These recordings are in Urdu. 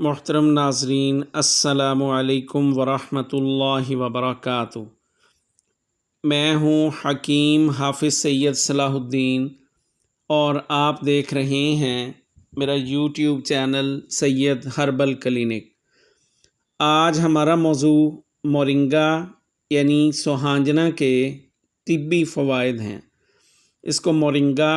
محترم ناظرین، السلام علیکم ورحمۃ اللہ وبرکاتہ۔ میں ہوں حکیم حافظ سید صلاح الدین اور آپ دیکھ رہے ہیں میرا یوٹیوب چینل سید ہربل کلینک۔ آج ہمارا موضوع مورنگا یعنی سوہانجنا کے طبی فوائد ہیں۔ اس کو مورنگا،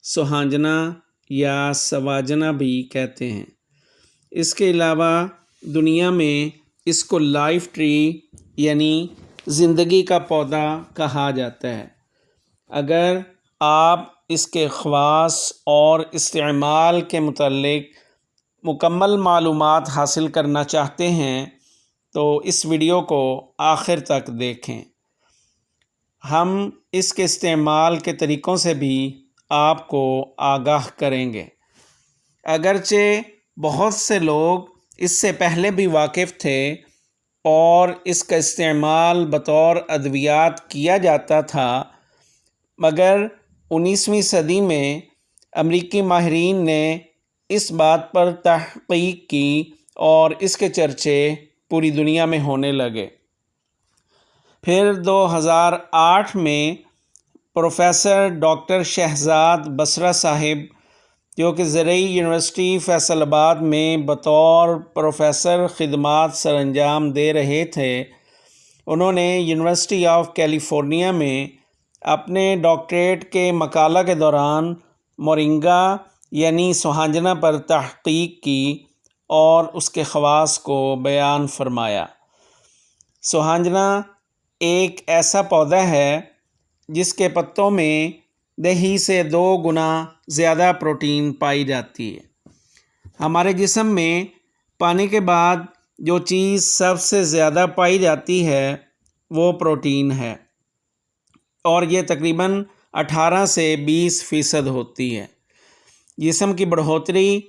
سوہانجنا یا سواجنا بھی کہتے ہیں۔ اس کے علاوہ دنیا میں اس کو لائف ٹری یعنی زندگی کا پودا کہا جاتا ہے۔ اگر آپ اس کے خواص اور استعمال کے متعلق مکمل معلومات حاصل کرنا چاہتے ہیں تو اس ویڈیو کو آخر تک دیکھیں۔ ہم اس کے استعمال کے طریقوں سے بھی آپ کو آگاہ کریں گے۔ اگرچہ بہت سے لوگ اس سے پہلے بھی واقف تھے اور اس کا استعمال بطور ادویات کیا جاتا تھا، مگر 19ویں صدی میں امریکی ماہرین نے اس بات پر تحقیق کی اور اس کے چرچے پوری دنیا میں ہونے لگے۔ پھر 2008 میں پروفیسر ڈاکٹر شہزاد بصرہ صاحب، جو کہ زرعی یونیورسٹی فیصل آباد میں بطور پروفیسر خدمات سر انجام دے رہے تھے، انہوں نے یونیورسٹی آف کیلیفورنیا میں اپنے ڈاکٹریٹ کے مقالہ کے دوران مورنگا یعنی سوہانجنا پر تحقیق کی اور اس کے خواص کو بیان فرمایا۔ سوہانجنا ایک ایسا پودا ہے جس کے پتوں میں دہی سے 2 گنا زیادہ پروٹین پائی جاتی ہے۔ ہمارے جسم میں پانی کے بعد جو چیز سب سے زیادہ پائی جاتی ہے وہ پروٹین ہے، اور یہ تقریباً 18 سے 20% ہوتی ہے۔ جسم کی بڑھوتری،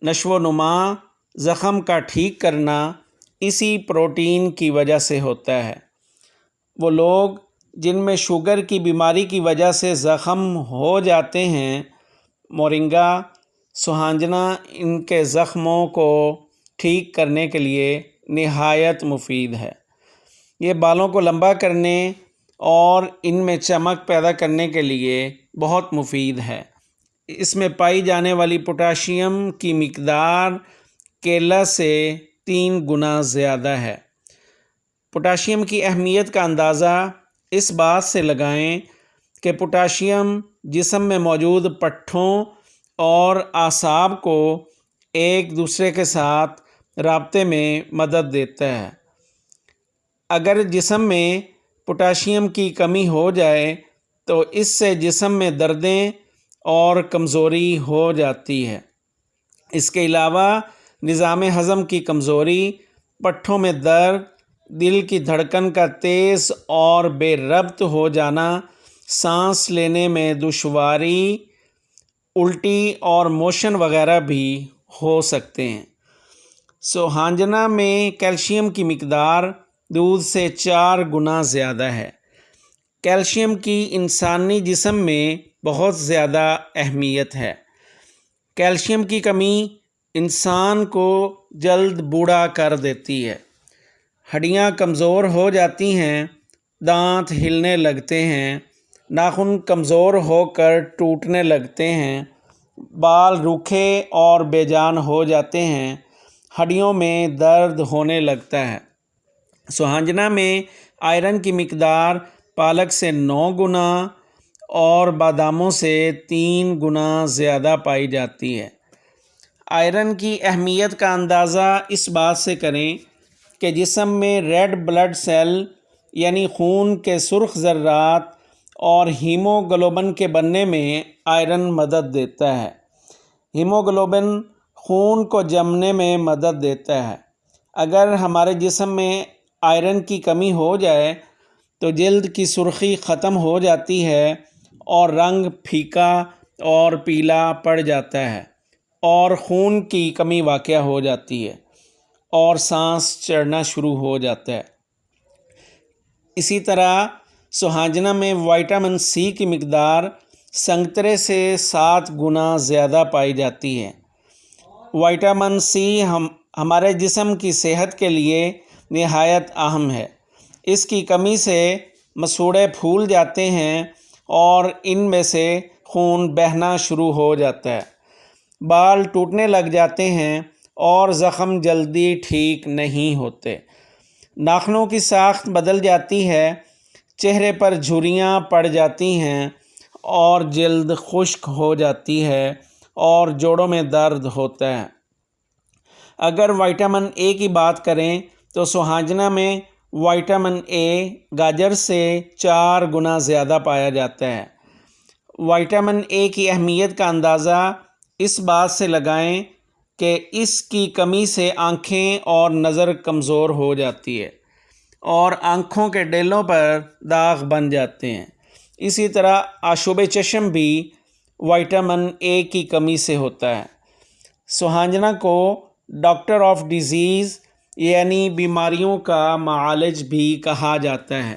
نشو و نما، زخم کا ٹھیک کرنا اسی پروٹین کی وجہ سے ہوتا ہے۔ وہ لوگ جن میں شوگر کی بیماری کی وجہ سے زخم ہو جاتے ہیں، مورنگا سوہانجنا ان کے زخموں کو ٹھیک کرنے کے لیے نہایت مفید ہے۔ یہ بالوں کو لمبا کرنے اور ان میں چمک پیدا کرنے کے لیے بہت مفید ہے۔ اس میں پائی جانے والی پوٹاشیم کی مقدار کیلا سے 3 گنا زیادہ ہے۔ پوٹاشیم کی اہمیت کا اندازہ اس بات سے لگائیں کہ پوٹاشیم جسم میں موجود پٹھوں اور اعصاب کو ایک دوسرے کے ساتھ رابطے میں مدد دیتا ہے۔ اگر جسم میں پوٹاشیم کی کمی ہو جائے تو اس سے جسم میں دردیں اور کمزوری ہو جاتی ہے۔ اس کے علاوہ نظام ہضم کی کمزوری، پٹھوں میں درد، دل کی دھڑکن کا تیز اور بے ربط ہو جانا، سانس لینے میں دشواری، الٹی اور موشن وغیرہ بھی ہو سکتے ہیں۔ سوہانجنا میں کیلشیم کی مقدار دودھ سے 4 گنا زیادہ ہے۔ کیلشیم کی انسانی جسم میں بہت زیادہ اہمیت ہے۔ کیلشیم کی کمی انسان کو جلد بوڑھا کر دیتی ہے۔ ہڈیاں کمزور ہو جاتی ہیں، دانت ہلنے لگتے ہیں، ناخن کمزور ہو کر ٹوٹنے لگتے ہیں، بال روکھے اور بے جان ہو جاتے ہیں، ہڈیوں میں درد ہونے لگتا ہے۔ سوہانجنا میں آئرن کی مقدار پالک سے 9 گنا اور باداموں سے 3 گنا زیادہ پائی جاتی ہے۔ آئرن کی اہمیت کا اندازہ اس بات سے کریں کہ جسم میں ریڈ بلڈ سیل یعنی خون کے سرخ ذرات اور ہیموگلوبن کے بننے میں آئرن مدد دیتا ہے۔ ہیموگلوبن خون کو جمنے میں مدد دیتا ہے۔ اگر ہمارے جسم میں آئرن کی کمی ہو جائے تو جلد کی سرخی ختم ہو جاتی ہے اور رنگ پھیکا اور پیلا پڑ جاتا ہے، اور خون کی کمی واقع ہو جاتی ہے اور سانس چڑھنا شروع ہو جاتا ہے۔ اسی طرح سوہانجنا میں وٹامن سی کی مقدار سنگترے سے 7 گنا زیادہ پائی جاتی ہے۔ وٹامن سی ہمارے جسم کی صحت کے لیے نہایت اہم ہے۔ اس کی کمی سے مسوڑھے پھول جاتے ہیں اور ان میں سے خون بہنا شروع ہو جاتا ہے، بال ٹوٹنے لگ جاتے ہیں اور زخم جلدی ٹھیک نہیں ہوتے، ناخنوں کی ساخت بدل جاتی ہے، چہرے پر جھریاں پڑ جاتی ہیں اور جلد خشک ہو جاتی ہے اور جوڑوں میں درد ہوتا ہے۔ اگر وٹامن اے کی بات کریں تو سوہانجنا میں وٹامن اے گاجر سے 4 گنا زیادہ پایا جاتا ہے۔ وٹامن اے کی اہمیت کا اندازہ اس بات سے لگائیں کہ اس کی کمی سے آنکھیں اور نظر کمزور ہو جاتی ہے اور آنکھوں کے ڈیلوں پر داغ بن جاتے ہیں۔ اسی طرح آشوب چشم بھی وٹامن اے کی کمی سے ہوتا ہے۔ سوہانجنا کو ڈاکٹر آف ڈیزیز یعنی بیماریوں کا معالج بھی کہا جاتا ہے۔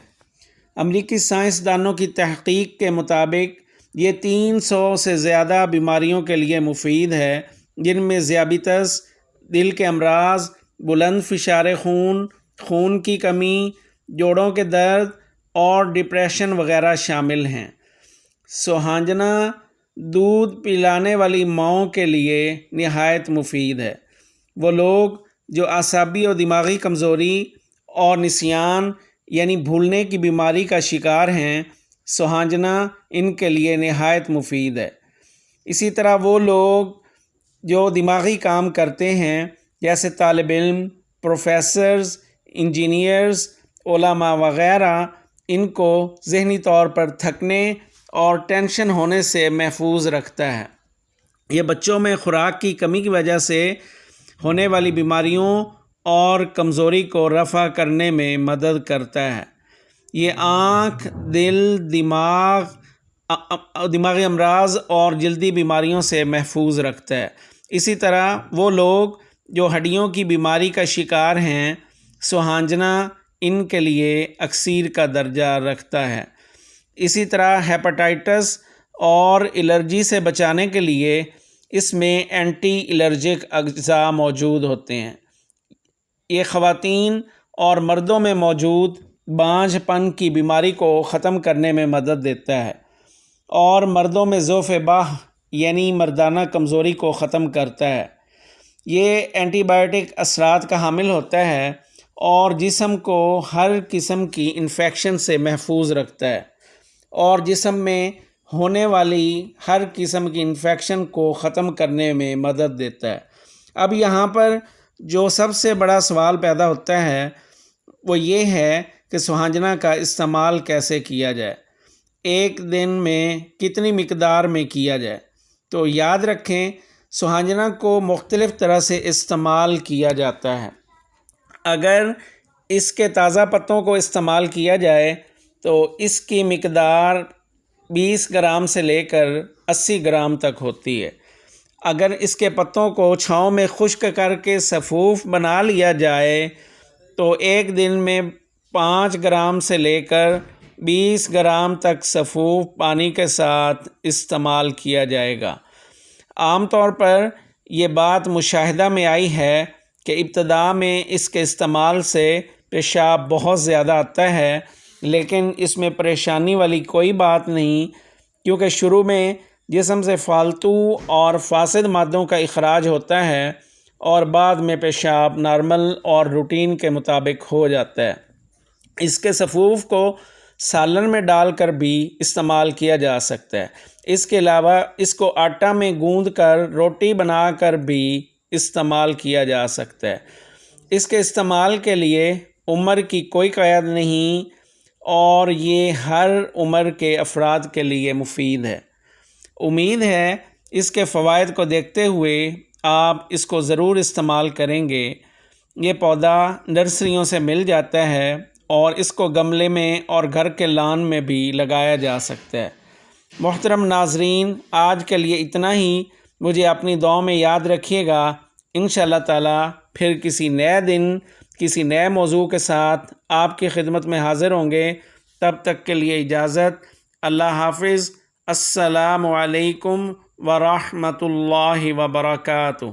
امریکی سائنسدانوں کی تحقیق کے مطابق یہ 300 سے زیادہ بیماریوں کے لیے مفید ہے، جن میں ذیابیطس، دل کے امراض، بلند فشار خون، خون کی کمی، جوڑوں کے درد اور ڈپریشن وغیرہ شامل ہیں۔ سوہانجنا دودھ پلانے والی ماؤں کے لیے نہایت مفید ہے۔ وہ لوگ جو اعصابی اور دماغی کمزوری اور نسیان یعنی بھولنے کی بیماری کا شکار ہیں، سوہانجنا ان کے لیے نہایت مفید ہے۔ اسی طرح وہ لوگ جو دماغی کام کرتے ہیں جیسے طالب علم، پروفیسرز، انجینئرز، علماء وغیرہ، ان کو ذہنی طور پر تھکنے اور ٹینشن ہونے سے محفوظ رکھتا ہے۔ یہ بچوں میں خوراک کی کمی کی وجہ سے ہونے والی بیماریوں اور کمزوری کو رفع کرنے میں مدد کرتا ہے۔ یہ آنکھ، دل، دماغی امراض اور جلدی بیماریوں سے محفوظ رکھتا ہے۔ اسی طرح وہ لوگ جو ہڈیوں کی بیماری کا شکار ہیں، سوہانجنا ان کے لیے اکسیر کا درجہ رکھتا ہے۔ اسی طرح ہیپاٹائٹس اور الرجی سے بچانے کے لیے اس میں اینٹی الرجک اجزاء موجود ہوتے ہیں۔ یہ خواتین اور مردوں میں موجود بانجھ پن کی بیماری کو ختم کرنے میں مدد دیتا ہے اور مردوں میں ضعف باہ یعنی مردانہ کمزوری کو ختم کرتا ہے۔ یہ اینٹی بائیوٹک اثرات کا حامل ہوتا ہے اور جسم کو ہر قسم کی انفیکشن سے محفوظ رکھتا ہے اور جسم میں ہونے والی ہر قسم کی انفیکشن کو ختم کرنے میں مدد دیتا ہے۔ اب یہاں پر جو سب سے بڑا سوال پیدا ہوتا ہے وہ یہ ہے کہ سوہانجنا کا استعمال کیسے کیا جائے، ایک دن میں کتنی مقدار میں کیا جائے۔ تو یاد رکھیں، سوہانجنا کو مختلف طرح سے استعمال کیا جاتا ہے۔ اگر اس کے تازہ پتوں کو استعمال کیا جائے تو اس کی مقدار 20 گرام سے لے کر 80 گرام تک ہوتی ہے۔ اگر اس کے پتوں کو چھاؤں میں خشک کر کے سفوف بنا لیا جائے تو ایک دن میں 5 گرام سے لے کر 20 گرام تک سفوف پانی کے ساتھ استعمال کیا جائے گا۔ عام طور پر یہ بات مشاہدہ میں آئی ہے کہ ابتدا میں اس کے استعمال سے پیشاب بہت زیادہ آتا ہے، لیکن اس میں پریشانی والی کوئی بات نہیں، کیونکہ شروع میں جسم سے فالتو اور فاسد مادوں کا اخراج ہوتا ہے اور بعد میں پیشاب نارمل اور روٹین کے مطابق ہو جاتا ہے۔ اس کے سفوف کو سالن میں ڈال کر بھی استعمال کیا جا سکتا ہے۔ اس کے علاوہ اس کو آٹا میں گوندھ کر روٹی بنا کر بھی استعمال کیا جا سکتا ہے۔ اس کے استعمال کے لیے عمر کی کوئی قید نہیں اور یہ ہر عمر کے افراد کے لیے مفید ہے۔ امید ہے اس کے فوائد کو دیکھتے ہوئے آپ اس کو ضرور استعمال کریں گے۔ یہ پودا نرسریوں سے مل جاتا ہے اور اس کو گملے میں اور گھر کے لان میں بھی لگایا جا سکتا ہے۔ محترم ناظرین، آج کے لیے اتنا ہی۔ مجھے اپنی دعاؤں میں یاد رکھیے گا۔ انشاءاللہ تعالی پھر کسی نئے دن کسی نئے موضوع کے ساتھ آپ کی خدمت میں حاضر ہوں گے۔ تب تک کے لیے اجازت۔ اللہ حافظ۔ السلام علیکم ورحمۃ اللہ وبرکاتہ۔